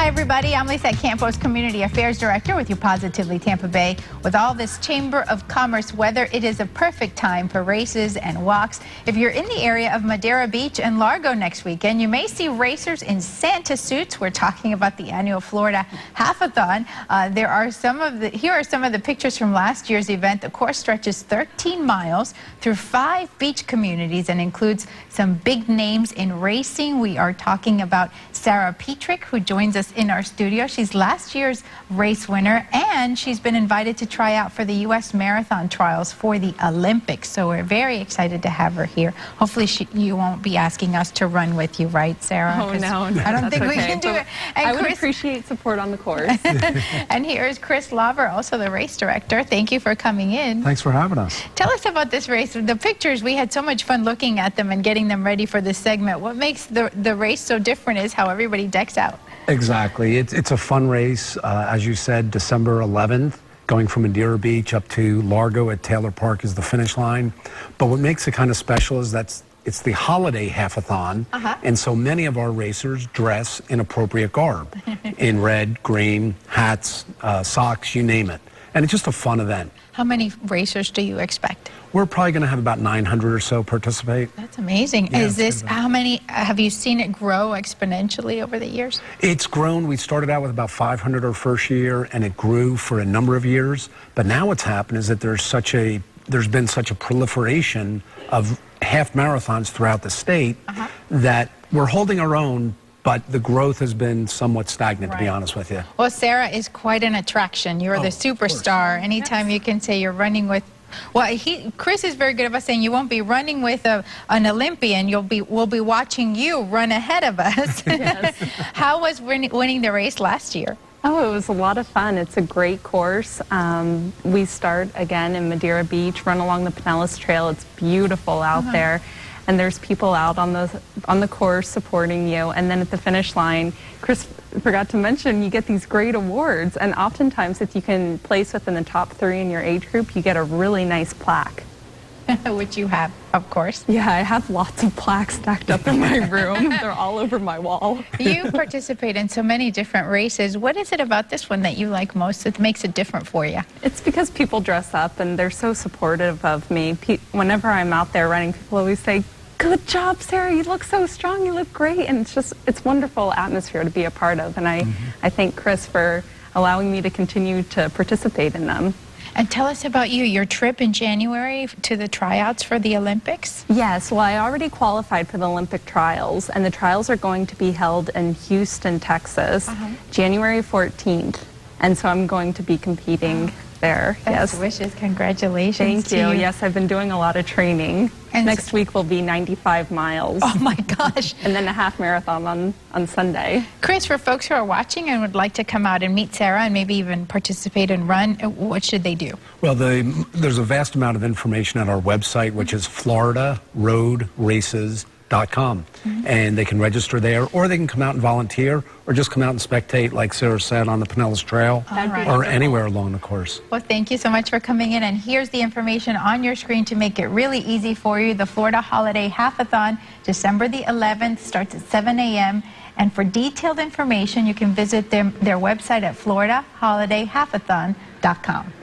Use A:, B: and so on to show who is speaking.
A: Hi, everybody. I'm Lisa Campos, Community Affairs Director with you Positively Tampa Bay. With all this Chamber of Commerce weather, it is a perfect time for races and walks. If you're in the area of Madeira Beach and Largo next weekend, you may see racers in Santa suits. We're talking about the annual Florida Half-a-thon. Here are some of the pictures from last year's event. The course stretches 13 miles through 5 beach communities and includes some big names in racing. We are talking about Sarah Petrick, who joins us in our studio. She's last year's race winner, and she's been invited to try out for the U.S. Marathon trials for the Olympics. So we're very excited to have her here. Hopefully you won't be asking us to run with you, right, Sarah?
B: Oh, no.
A: I don't think we can do it. And
B: I would appreciate support on the course.
A: And here's Chris Lauber, also the race director. Thank you for coming in.
C: Thanks for having us.
A: Tell us about this race. The pictures, we had so much fun looking at them and getting them ready for this segment. What makes the race so different is how everybody decks out.
C: Exactly. It's a fun race. As you said, December 11th, going from Madeira Beach up to Largo at Taylor Park is the finish line. But what makes it kind of special is it's the Holiday Half-a-thon, and so many of our racers dress in appropriate garb, in red, green, hats, socks, you name it. And it's just a fun event.
A: How many racers do you expect?
C: We're probably going to have about 900 or so participate.
A: That's amazing.
C: Yeah,
A: is this, how many, have you seen it grow exponentially over the years?
C: It's grown. We started out with about 500 our first year, and it grew for a number of years. But now what's happened is that there's been such a proliferation of half marathons throughout the state that we're holding our own, but the growth has been somewhat stagnant, to be honest with you.
A: Well, Sarah is quite an attraction. You're the superstar. Anytime you can say you're running with, well, Chris is very good about saying you won't be running with an Olympian. We'll be watching you run ahead of us.
B: Yes.
A: How was winning the race last year?
B: Oh, it was a lot of fun. It's a great course. We start again in Madeira Beach, run along the Pinellas Trail. It's beautiful out there. And there's people out on the course supporting you. And then at the finish line, Chris forgot to mention, you get these great awards. And oftentimes, if you can place within the top 3 in your age group, you get a really nice plaque.
A: Which you have, of course.
B: Yeah, I have lots of plaques stacked up in my room. They're all over my wall.
A: You participate in so many different races. What is it about this one that you like most that makes it different for you?
B: It's because people dress up and they're so supportive of me. Whenever I'm out there running, people always say, "Good job, Sarah, you look so strong, you look great." And it's wonderful atmosphere to be a part of. And I thank Chris for allowing me to continue to participate in them.
A: And tell us about your trip in January to the tryouts for the Olympics.
B: Yes, well, I already qualified for the Olympic trials, and the trials are going to be held in Houston, Texas, January 14th. And so I'm going to be competing there.
A: Best wishes. Congratulations.
B: Thank
A: to
B: you.
A: you.
B: Yes, I've been doing a lot of training.
A: And
B: next week will be 95 miles.
A: Oh my gosh.
B: And then a half marathon on Sunday.
A: Chris, for folks who are watching and would like to come out and meet Sarah and maybe even participate and run, what should they do?
C: Well, there's a vast amount of information on our website, which is floridaroadraces.com. And they can register there, or they can come out and volunteer, or just come out and spectate, like Sarah said, on the Pinellas Trail, or anywhere along the course.
A: Well, thank you so much for coming in, and here's the information on your screen to make it really easy for you. The Florida Holiday Half-a-thon, December the 11th, starts at 7 a.m., and for detailed information, you can visit their website at floridaholidayhalfathon.com.